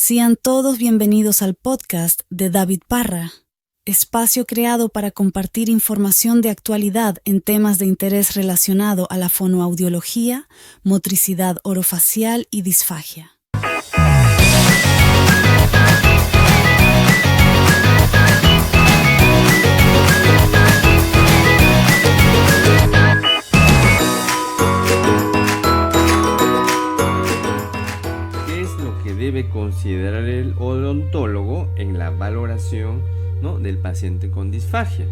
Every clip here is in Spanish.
Sean todos bienvenidos al podcast de David Parra, espacio creado para compartir información de actualidad en temas de interés relacionado a la fonoaudiología, motricidad orofacial y disfagia. Debe considerar el odontólogo en la valoración, ¿no?, del paciente con disfagia,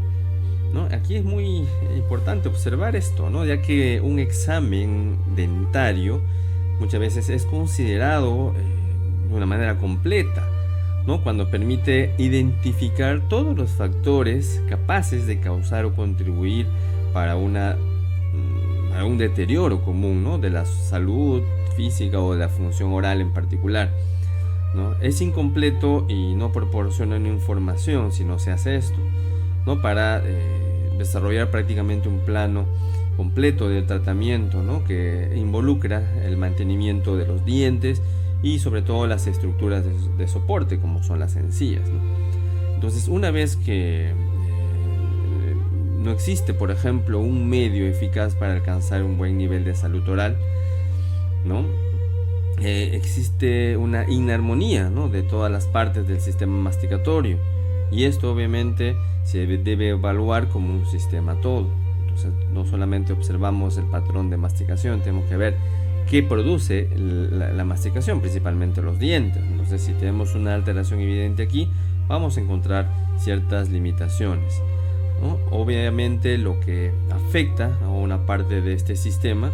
¿no? Aquí es muy importante observar esto, ¿no?, ya que un examen dentario muchas veces es considerado de una manera completa, ¿no?, cuando permite identificar todos los factores capaces de causar o contribuir para a un deterioro común, ¿no?, de la salud física o de la función oral en particular, ¿no? Es incompleto y no proporciona una información si no se hace esto, ¿no?, para desarrollar prácticamente un plano completo de tratamiento, ¿no?, que involucra el mantenimiento de los dientes y sobre todo las estructuras de soporte como son las encías, ¿no? Entonces, una vez que no existe, por ejemplo, un medio eficaz para alcanzar un buen nivel de salud oral, ¿no?, existe una inarmonía, ¿no?, de todas las partes del sistema masticatorio, y esto obviamente se debe evaluar como un sistema todo. Entonces, no solamente observamos el patrón de masticación, tenemos que ver qué produce la masticación, principalmente los dientes. Entonces, si tenemos una alteración evidente aquí, vamos a encontrar ciertas limitaciones, ¿no? Obviamente lo que afecta a una parte de este sistema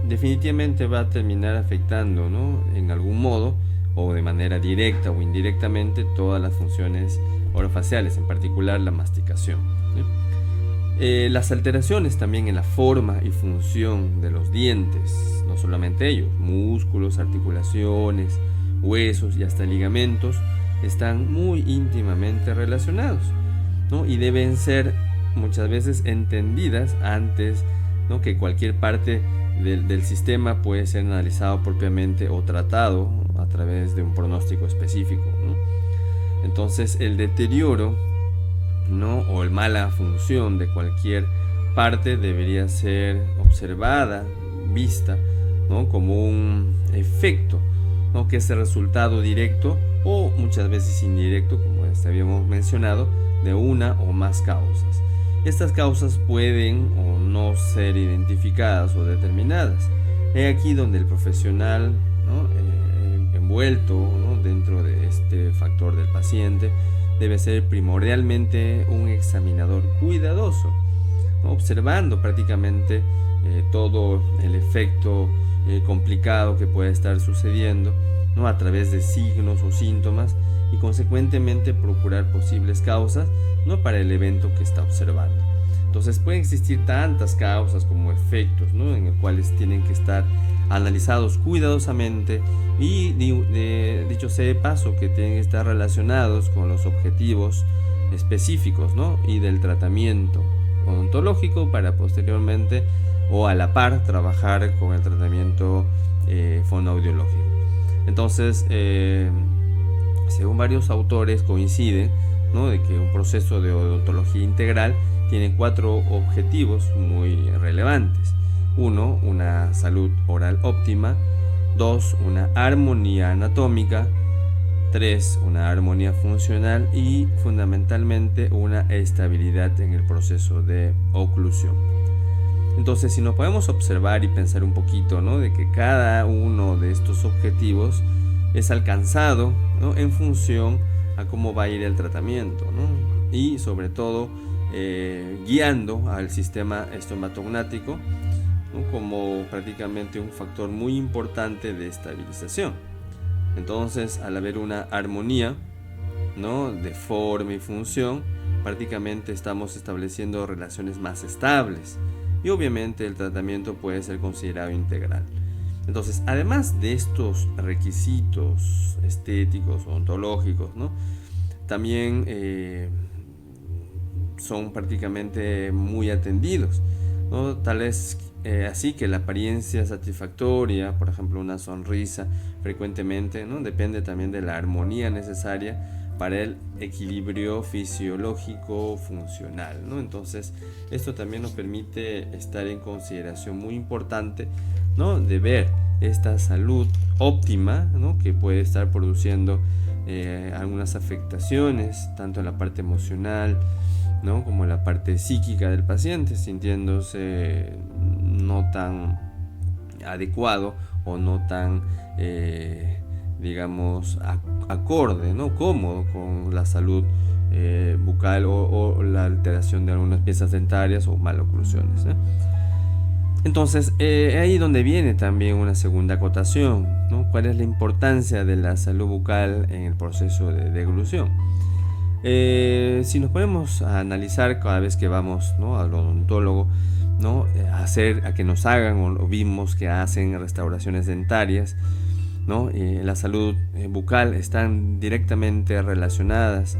definitivamente va a terminar afectando, ¿no?, en algún modo o de manera directa o indirectamente todas las funciones orofaciales, en particular la masticación, ¿sí? Las alteraciones también en la forma y función de los dientes, no solamente ellos, músculos, articulaciones, huesos y hasta ligamentos, están muy íntimamente relacionados, ¿no?, y deben ser muchas veces entendidas antes, ¿no?, que cualquier parte del sistema puede ser analizado propiamente o tratado a través de un pronóstico específico, ¿no? Entonces, el deterioro, ¿no?, o el mala función de cualquier parte debería ser observada, vista, ¿no?, como un efecto, ¿no?, que es el resultado directo o muchas veces indirecto, como habíamos mencionado, de una o más causas. Estas causas pueden o no ser identificadas o determinadas. Es aquí donde el profesional, ¿no?, envuelto, ¿no?, dentro de este factor del paciente debe ser primordialmente un examinador cuidadoso, ¿no?, observando prácticamente todo el efecto complicado que puede estar sucediendo, ¿no?, a través de signos o síntomas, y consecuentemente procurar posibles causas, ¿no?, para el evento que está observando. Entonces, pueden existir tantas causas como efectos, ¿no?, en los cuales tienen que estar analizados cuidadosamente y dicho sea de paso que tienen que estar relacionados con los objetivos específicos, ¿no?, y del tratamiento odontológico para posteriormente o a la par trabajar con el tratamiento fonoaudiológico. Entonces, según varios autores coinciden, ¿no?, de que un proceso de odontología integral tiene 4 objetivos muy relevantes. 1, una salud oral óptima. 2, una armonía anatómica. 3, una armonía funcional. Y fundamentalmente una estabilidad en el proceso de oclusión. Entonces, si nos podemos observar y pensar un poquito, ¿no?, de que cada uno de estos objetivos es alcanzado, ¿no?, en función a cómo va a ir el tratamiento, ¿no?, y sobre todo guiando al sistema estomatognático, ¿no?, como prácticamente un factor muy importante de estabilización. Entonces, al haber una armonía, ¿no?, de forma y función, prácticamente estamos estableciendo relaciones más estables y obviamente el tratamiento puede ser considerado integral. Entonces, además de estos requisitos estéticos, odontológicos, ¿no?, también son prácticamente muy atendidos, ¿no? Tal vez así que la apariencia satisfactoria, por ejemplo una sonrisa frecuentemente, ¿no? Depende también de la armonía necesaria para el equilibrio fisiológico funcional, ¿no? Entonces esto también nos permite estar en consideración muy importante, ¿no? De ver esta salud óptima, ¿no? Que puede estar produciendo algunas afectaciones tanto en la parte emocional, ¿no? Como en la parte psíquica del paciente, sintiéndose no tan adecuado o no tan digamos acorde, ¿no? Cómodo con la salud bucal o la alteración de algunas piezas dentarias o maloclusiones, ¿eh? Entonces, ahí donde viene también una segunda acotación, ¿no? ¿Cuál es la importancia de la salud bucal en el proceso de deglución? Si nos ponemos a analizar cada vez que vamos, ¿no? al odontólogo, ¿no? a que nos hagan o vimos que hacen restauraciones dentarias, ¿no? La salud bucal están directamente relacionadas,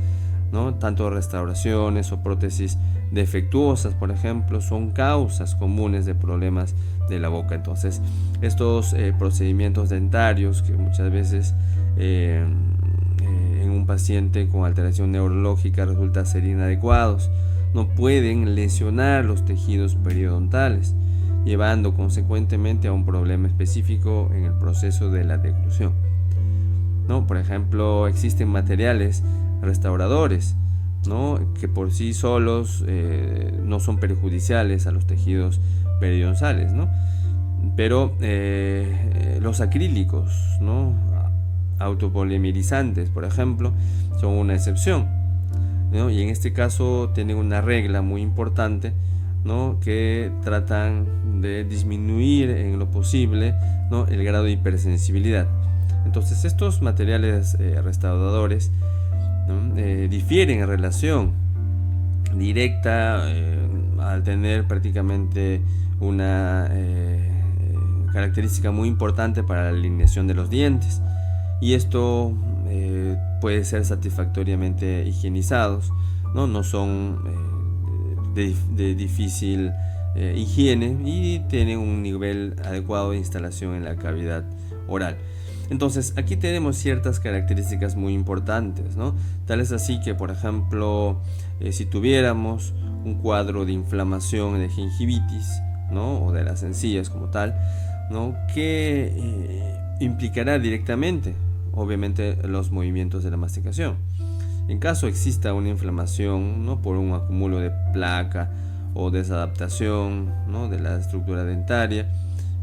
¿no? Tanto restauraciones o prótesis defectuosas, por ejemplo, son causas comunes de problemas de la boca. Entonces, estos procedimientos dentarios que muchas veces en un paciente con alteración neurológica resulta ser inadecuados, no pueden lesionar los tejidos periodontales, llevando consecuentemente a un problema específico en el proceso de la deglución, ¿no? Por ejemplo, existen materiales restauradores, ¿no? Que por sí solos no son perjudiciales a los tejidos periodontales, ¿no? Pero los acrílicos, ¿no? Autopolimerizantes, por ejemplo, son una excepción, ¿no? Y en este caso tienen una regla muy importante, ¿no? Que tratan de disminuir en lo posible, ¿no? El grado de hipersensibilidad. Entonces estos materiales restauradores, ¿no? Difieren en relación directa al tener prácticamente una característica muy importante para la alineación de los dientes, y esto puede ser satisfactoriamente higienizados, no son de difícil higiene y tienen un nivel adecuado de instalación en la cavidad oral. Entonces aquí tenemos ciertas características muy importantes, ¿no? Tal es así que, por ejemplo, si tuviéramos un cuadro de inflamación de gingivitis, ¿no? O de las encías como tal, ¿no? Que implicará directamente, obviamente, los movimientos de la masticación. En caso exista una inflamación, ¿no? Por un acúmulo de placa o desadaptación, ¿no? De la estructura dentaria,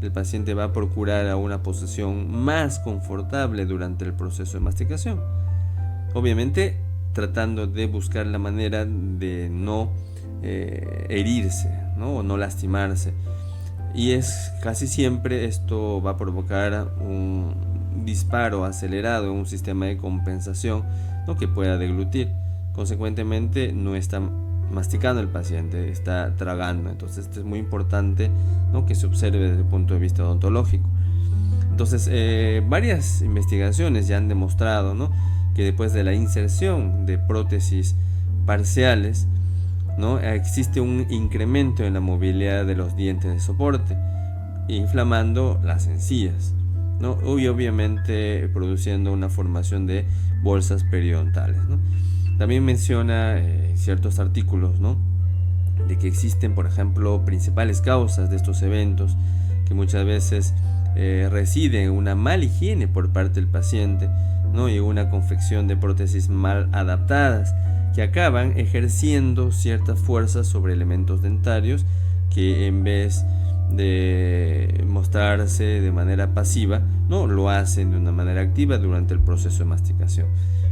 el paciente va a procurar a una posición más confortable durante el proceso de masticación, obviamente tratando de buscar la manera de no herirse, ¿no? O no lastimarse, y es casi siempre esto va a provocar un disparo acelerado en un sistema de compensación, ¿no? Que pueda deglutir. Consecuentemente no está masticando el paciente, está tragando. Entonces esto es muy importante, ¿no? Que se observe desde el punto de vista odontológico. Entonces varias investigaciones ya han demostrado, ¿no? Que después de la inserción de prótesis parciales, ¿no? Existe un incremento en la movilidad de los dientes de soporte, inflamando las encías, ¿no? Y obviamente produciendo una formación de bolsas periodontales, ¿no? También menciona ciertos artículos, ¿no? De que existen, por ejemplo, principales causas de estos eventos que muchas veces residen en una mala higiene por parte del paciente, ¿no? Y una confección de prótesis mal adaptadas que acaban ejerciendo ciertas fuerzas sobre elementos dentarios que, en vez de mostrarse de manera pasiva, no lo hacen de una manera activa durante el proceso de masticación.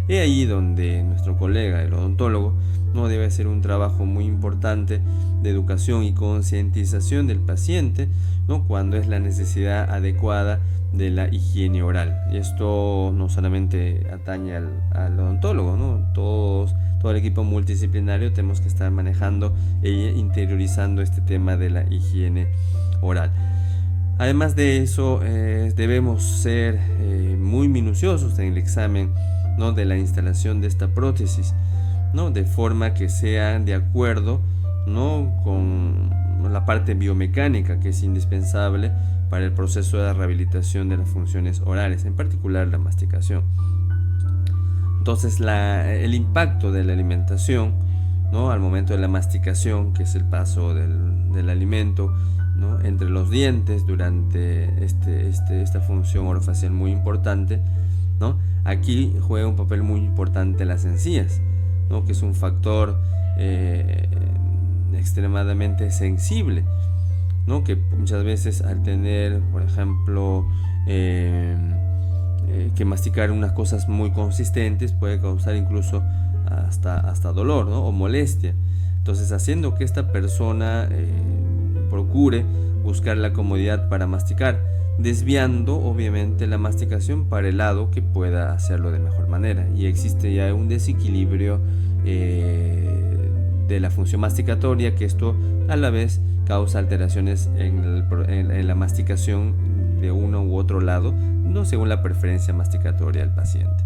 Es ahí donde nuestro colega, el odontólogo, no debe hacer un trabajo muy importante de educación y concientización del paciente, ¿no? Cuando es la necesidad adecuada de la higiene oral. Y esto no solamente atañe al odontólogo, ¿no? Todo el equipo multidisciplinario tenemos que estar manejando e interiorizando este tema de la higiene oral. Además de eso, debemos ser muy minuciosos en el examen, ¿no? De la instalación de esta prótesis, ¿no? De forma que sea de acuerdo, ¿no? Con la parte biomecánica que es indispensable para el proceso de rehabilitación de las funciones orales, en particular la masticación. Entonces el impacto de la alimentación, ¿no?, al momento de la masticación, que es el paso del alimento, ¿no?, entre los dientes durante esta función orofacial muy importante, ¿no? Aquí juega un papel muy importante las encías, ¿no?, que es un factor extremadamente sensible, ¿no?, que muchas veces al tener, por ejemplo, que masticar unas cosas muy consistentes puede causar incluso hasta dolor, ¿no?, o molestia. Entonces, haciendo que esta persona procure buscar la comodidad para masticar, desviando obviamente la masticación para el lado que pueda hacerlo de mejor manera, y existe ya un desequilibrio de la función masticatoria, que esto a la vez causa alteraciones en la masticación de uno u otro lado, no según la preferencia masticatoria del paciente.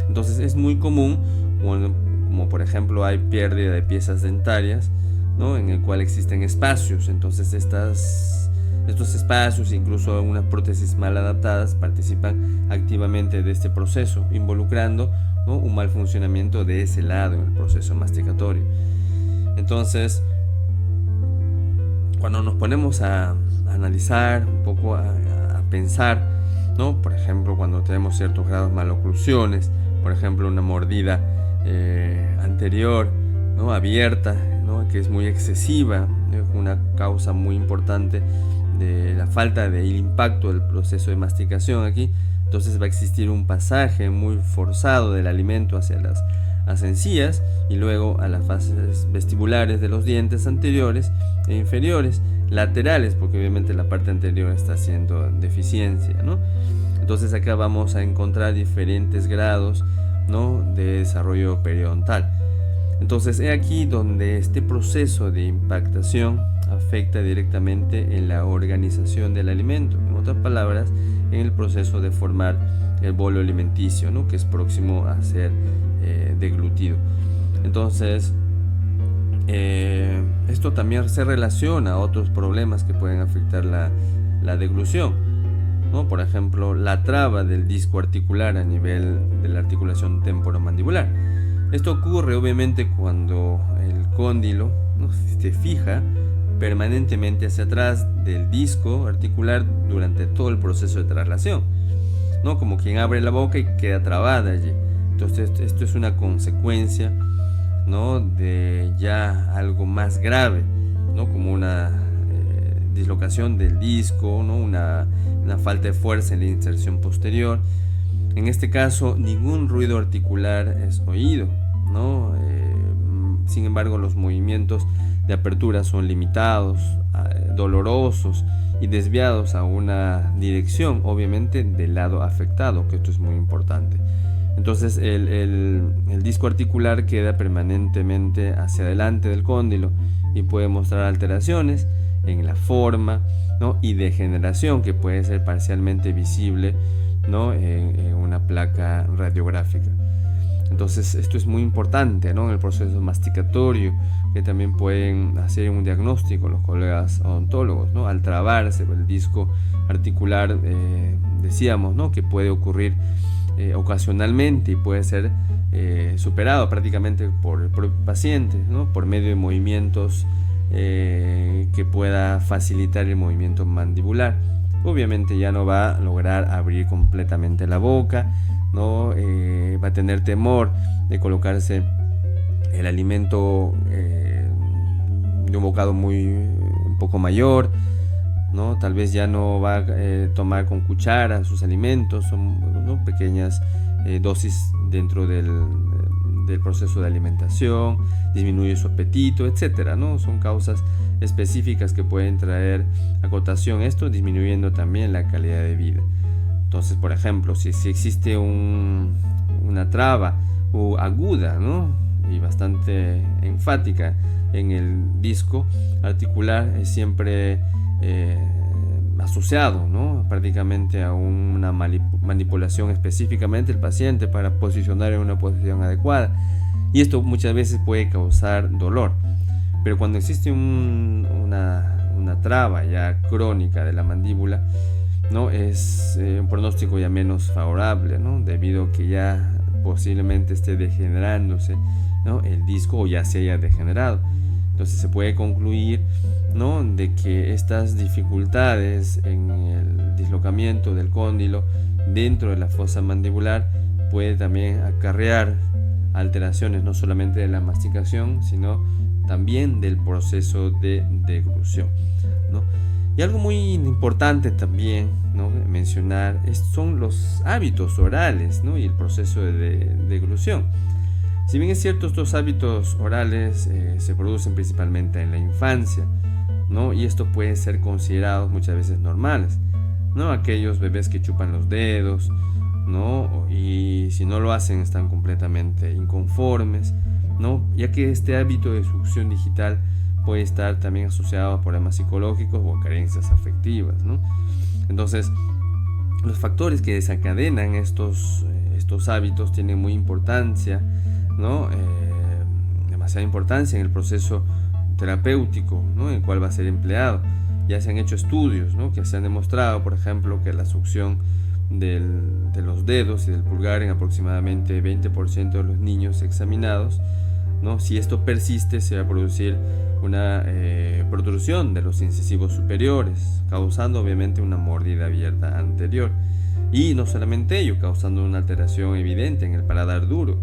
Entonces es muy común, como por ejemplo hay pérdida de piezas dentarias, ¿no?, en el cual existen espacios. Entonces estos espacios, incluso unas prótesis mal adaptadas, participan activamente de este proceso, involucrando, ¿no?, un mal funcionamiento de ese lado en el proceso masticatorio. Entonces, cuando nos ponemos a analizar un poco, a pensar, ¿no?, por ejemplo, cuando tenemos ciertos grados de maloclusiones, por ejemplo, una mordida anterior, ¿no?, abierta, ¿no?, que es muy excesiva, es una causa muy importante de la falta del impacto del proceso de masticación aquí. Entonces va a existir un pasaje muy forzado del alimento hacia las encías y luego a las fases vestibulares de los dientes anteriores e inferiores, laterales, porque obviamente la parte anterior está haciendo deficiencia, ¿no? Entonces acá vamos a encontrar diferentes grados, ¿no?, de desarrollo periodontal. Entonces es aquí donde este proceso de impactación afecta directamente en la organización del alimento, en otras palabras, en el proceso de formar el bolo alimenticio, ¿no?, que es próximo a ser deglutido. Entonces esto también se relaciona a otros problemas que pueden afectar la deglución, ¿no? Por ejemplo, la traba del disco articular a nivel de la articulación temporomandibular. Esto ocurre obviamente cuando el cóndilo, ¿no?, se fija permanentemente hacia atrás del disco articular durante todo el proceso de traslación, ¿no?, como quien abre la boca y queda trabada allí. Entonces esto es una consecuencia, ¿no?, de ya algo más grave, ¿no?, como una dislocación del disco, ¿no?, una falta de fuerza en la inserción posterior. En este caso, ningún ruido articular es oído, ¿no? Sin embargo, los movimientos de apertura son limitados, dolorosos y desviados a una dirección, obviamente, del lado afectado, que esto es muy importante. Entonces, el disco articular queda permanentemente hacia adelante del cóndilo y puede mostrar alteraciones en la forma, ¿no?, y degeneración que puede ser parcialmente visible, ¿no?, en una placa radiográfica. Entonces esto es muy importante, ¿no?, en el proceso masticatorio, que también pueden hacer un diagnóstico los colegas odontólogos, ¿no?, al trabarse el disco articular, decíamos, ¿no?, que puede ocurrir ocasionalmente y puede ser superado prácticamente por el propio paciente, ¿no?, por medio de movimientos que pueda facilitar el movimiento mandibular. Obviamente ya no va a lograr abrir completamente la boca, ¿no? Va a tener temor de colocarse el alimento de un bocado un poco mayor, ¿no? Tal vez ya no va a tomar con cuchara sus alimentos, son, ¿no?, pequeñas dosis dentro del proceso de alimentación, disminuye su apetito, etcétera, ¿no? Son causas específicas que pueden traer acotación, esto disminuyendo también la calidad de vida. Entonces, por ejemplo, si existe una traba aguda, ¿no?, y bastante enfática en el disco articular, es siempre asociado, ¿no?, prácticamente a una manipulación específicamente del paciente para posicionar en una posición adecuada, y esto muchas veces puede causar dolor. Pero cuando existe una traba ya crónica de la mandíbula, ¿no? Es un pronóstico ya menos favorable, ¿no? Debido a que ya posiblemente esté degenerándose, ¿no? El disco, o ya se haya degenerado. Entonces se puede concluir, ¿no? De que estas dificultades en el dislocamiento del cóndilo dentro de la fosa mandibular puede también acarrear alteraciones no solamente de la masticación, sino también del proceso de deglución, ¿no? Y algo muy importante también, ¿no?, mencionar son los hábitos orales, ¿no?, y el proceso de deglución. Si bien es cierto, estos hábitos orales se producen principalmente en la infancia, ¿no?, y esto puede ser considerado muchas veces normales, ¿no? Aquellos bebés que chupan los dedos, ¿no?, y si no lo hacen están completamente inconformes, ¿no?, ya que este hábito de succión digital puede estar también asociado a problemas psicológicos o a carencias afectivas, ¿no? Entonces, los factores que desencadenan estos hábitos tienen muy importancia, ¿no? Demasiada importancia en el proceso terapéutico, ¿no?, en el cual va a ser empleado. Ya se han hecho estudios, ¿no?, que se han demostrado, por ejemplo, que la succión de los dedos y del pulgar en aproximadamente 20% de los niños examinados, ¿no?, si esto persiste, se va a producir una protrusión de los incisivos superiores, causando obviamente una mordida abierta anterior, y no solamente ello, causando una alteración evidente en el paladar duro,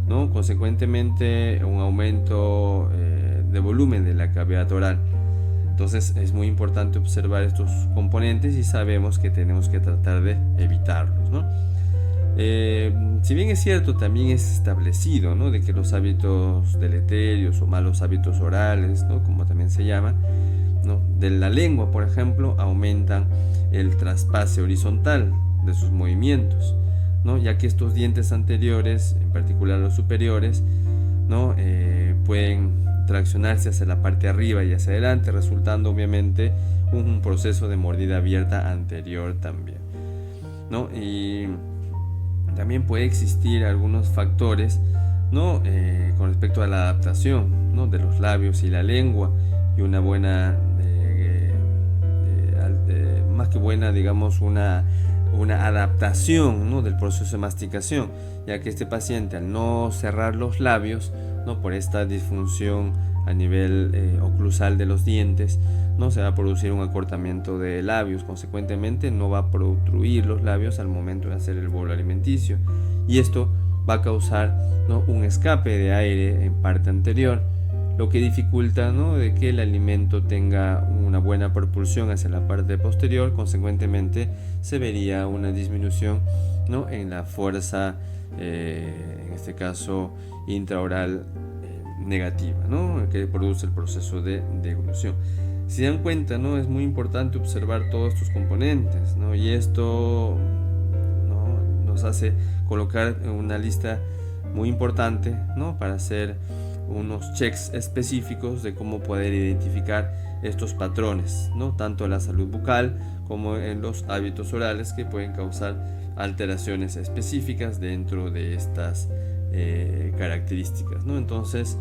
¿no?, consecuentemente un aumento de volumen de la cavidad oral. Entonces es muy importante observar estos componentes y sabemos que tenemos que tratar de evitarlos, ¿no? Si bien es cierto, también es establecido, ¿no?, de que los hábitos deleterios o malos hábitos orales, ¿no?, como también se llama, ¿no?, de la lengua, por ejemplo, aumentan el traspase horizontal de sus movimientos, ¿no?, ya que estos dientes anteriores, en particular los superiores, ¿no?, pueden traccionarse hacia la parte de arriba y hacia adelante, resultando obviamente un proceso de mordida abierta anterior también, ¿no? Y también puede existir algunos factores, ¿no?, con respecto a la adaptación, ¿no?, de los labios y la lengua, y una buena, más que buena, digamos, una adaptación, ¿no?, del proceso de masticación, ya que este paciente, al no cerrar los labios, ¿no?, por esta disfunción a nivel oclusal de los dientes, no se va a producir un acortamiento de labios, consecuentemente no va a obstruir los labios al momento de hacer el bolo alimenticio, y esto va a causar, ¿no?, un escape de aire en parte anterior, lo que dificulta, ¿no?, de que el alimento tenga una buena propulsión hacia la parte posterior. Consecuentemente se vería una disminución, ¿no?, en la fuerza, en este caso intraoral, negativa, ¿no?, que produce el proceso de deglución. Si dan cuenta, ¿no?, es muy importante observar todos estos componentes, ¿no?, y esto, ¿no?, nos hace colocar una lista muy importante, ¿no?, para hacer unos checks específicos de cómo poder identificar estos patrones, ¿no?, tanto en la salud bucal como en los hábitos orales, que pueden causar alteraciones específicas dentro de estas características, ¿no? Entonces,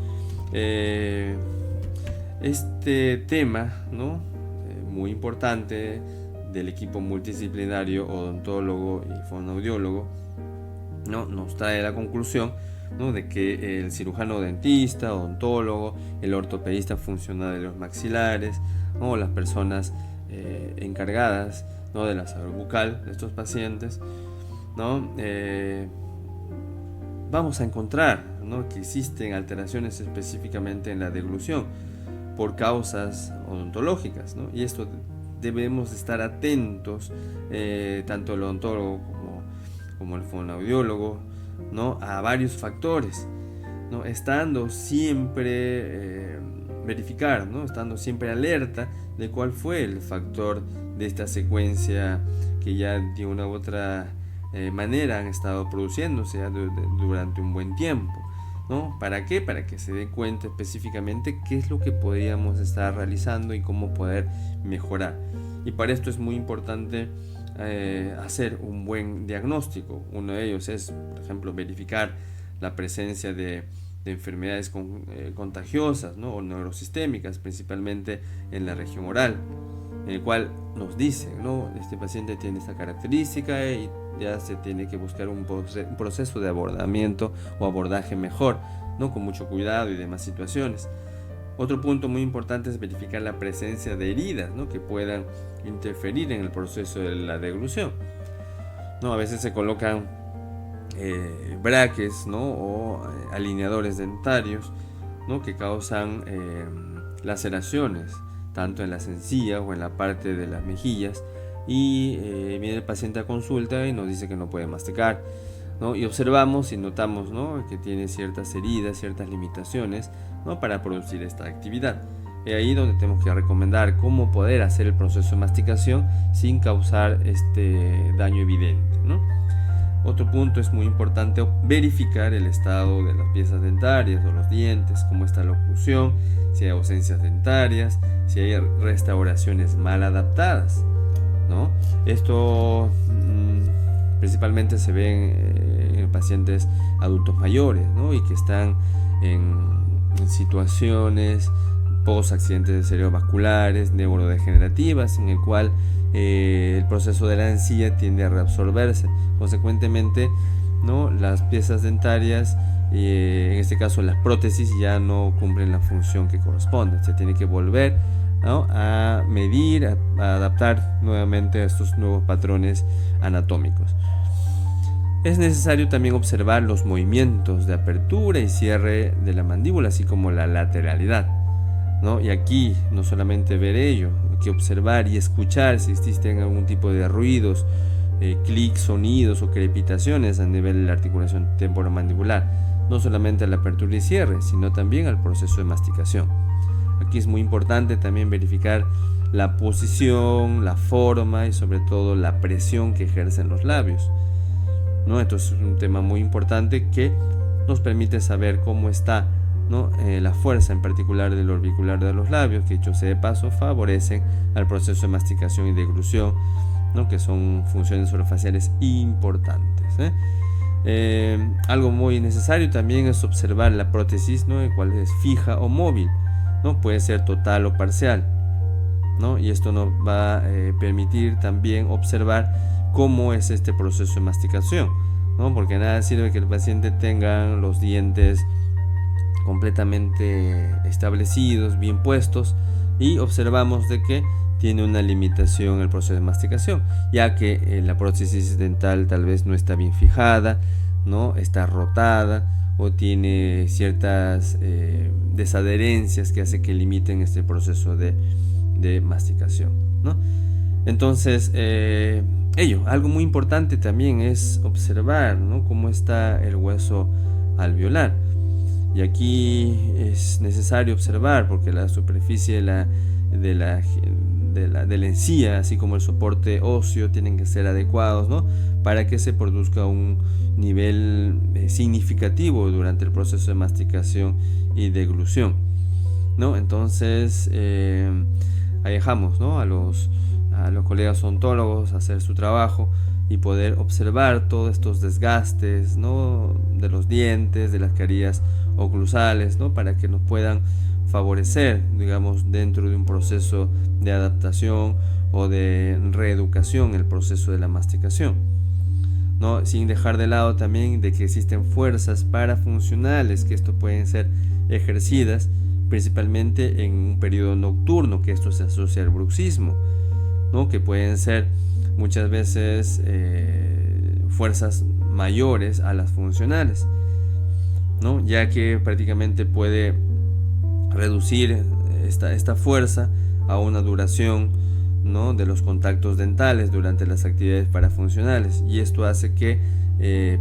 este tema, ¿no?, muy importante del equipo multidisciplinario odontólogo y fonoaudiólogo, ¿no?, nos trae la conclusión, ¿no?, de que el cirujano dentista, odontólogo, el ortopedista funcional de los maxilares, o las personas encargadas, ¿no?, de la salud bucal de estos pacientes, ¿no?, vamos a encontrar, ¿no?, que existen alteraciones específicamente en la deglución por causas odontológicas, ¿no?, y esto debemos estar atentos, tanto el odontólogo como el fonoaudiólogo, ¿no?, a varios factores, ¿no?, estando siempre verificar, ¿no?, estando siempre alerta de cuál fue el factor de esta secuencia que ya de una u otra manera han estado produciéndose ya durante un buen tiempo, ¿no? ¿Para qué? Para que se dé cuenta específicamente qué es lo que podríamos estar realizando y cómo poder mejorar. Y para esto es muy importante hacer un buen diagnóstico. Uno de ellos es, por ejemplo, verificar la presencia de de enfermedades contagiosas, ¿no? O neurosistémicas, principalmente en la región oral, en el cual nos dicen, ¿no? Este paciente tiene esta característica y ya se tiene que buscar un proceso de abordamiento o abordaje mejor, ¿no? Con mucho cuidado y demás situaciones. Otro punto muy importante es verificar la presencia de heridas, ¿no? Que puedan interferir en el proceso de la deglución, ¿no? A veces se colocan braques, ¿no? O alineadores dentarios, ¿no? Que causan laceraciones tanto en las encías o en la parte de las mejillas, y viene el paciente a consulta y nos dice que no puede masticar, ¿no? Y observamos y notamos, ¿no? Que tiene ciertas heridas, ciertas limitaciones, ¿no? Para producir esta actividad. Es ahí donde tenemos que recomendar cómo poder hacer el proceso de masticación sin causar este daño evidente, ¿no? Otro punto es muy importante verificar el estado de las piezas dentarias o los dientes, cómo está la oclusión, si hay ausencias dentarias, si hay restauraciones mal adaptadas, ¿no? Esto principalmente se ve en pacientes adultos mayores, ¿no? Y que están en situaciones post accidentes cerebrovasculares, neurodegenerativas, en el cual el proceso de la encía tiende a reabsorberse. Consecuentemente, ¿no? Las piezas dentarias, en este caso las prótesis, ya no cumplen la función que corresponde. Se tiene que volver, ¿no? A medir, a adaptar nuevamente a estos nuevos patrones anatómicos. Es necesario también observar los movimientos de apertura y cierre de la mandíbula, así como la lateralidad, ¿no? Y aquí no solamente ver ello, hay que observar y escuchar si existen algún tipo de ruidos, clics, sonidos o crepitaciones a nivel de la articulación temporomandibular, no solamente a la apertura y cierre, sino también al proceso de masticación. Aquí es muy importante también verificar la posición, la forma y sobre todo la presión que ejercen los labios, ¿no? Entonces es un tema muy importante que nos permite saber cómo está, ¿no? La fuerza en particular del orbicular de los labios, que dicho sea de paso favorecen al proceso de masticación y deglución, ¿no? Que son funciones orofaciales importantes, algo muy necesario también es observar la prótesis, ¿no? El cual es fija o móvil, ¿no? Puede ser total o parcial, ¿no? Y esto nos va a permitir también observar cómo es este proceso de masticación, ¿no? Porque nada sirve que el paciente tenga los dientes completamente establecidos, bien puestos, y observamos de que tiene una limitación el proceso de masticación, ya que la prótesis dental tal vez no está bien fijada, ¿no? Está rotada o tiene ciertas desadherencias que hace que limiten este proceso de masticación, ¿no? Entonces, algo muy importante también es observar, ¿no? Cómo está el hueso alveolar. Y aquí es necesario observar porque la superficie de la encía, así como el soporte óseo, tienen que ser adecuados, ¿no? Para que se produzca un nivel significativo durante el proceso de masticación y deglución, ¿no? Entonces, ahí dejamos, ¿no? a los colegas odontólogos hacer su trabajo y poder observar todos estos desgastes, ¿no? De los dientes, de las carillas oclusales, ¿no? Para que nos puedan favorecer, digamos, dentro de un proceso de adaptación o de reeducación, el proceso de la masticación, ¿no? Sin dejar de lado también de que existen fuerzas parafuncionales que esto pueden ser ejercidas principalmente en un periodo nocturno, que esto se asocia al bruxismo, ¿no? Que pueden ser muchas veces fuerzas mayores a las funcionales, ¿no? Ya que prácticamente puede reducir esta fuerza a una duración, ¿no? De los contactos dentales durante las actividades parafuncionales, y esto hace que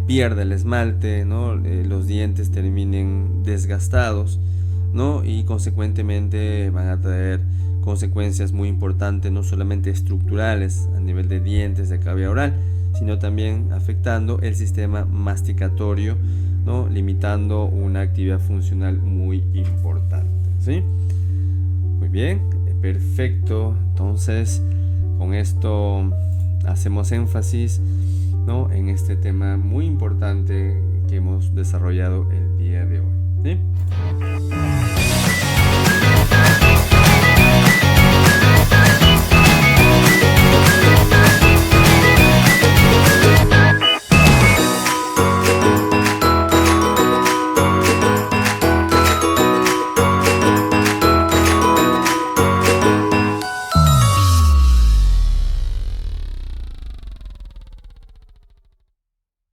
pierda el esmalte, ¿no? Los dientes terminen desgastados, ¿no? Y consecuentemente van a traer consecuencias muy importantes, no solamente estructurales a nivel de dientes, de cavidad oral, sino también afectando el sistema masticatorio, ¿no? Limitando una actividad funcional muy importante, ¿sí? Muy bien, perfecto. Entonces, con esto hacemos énfasis, ¿no? En este tema muy importante que hemos desarrollado el día de hoy. ¿sí?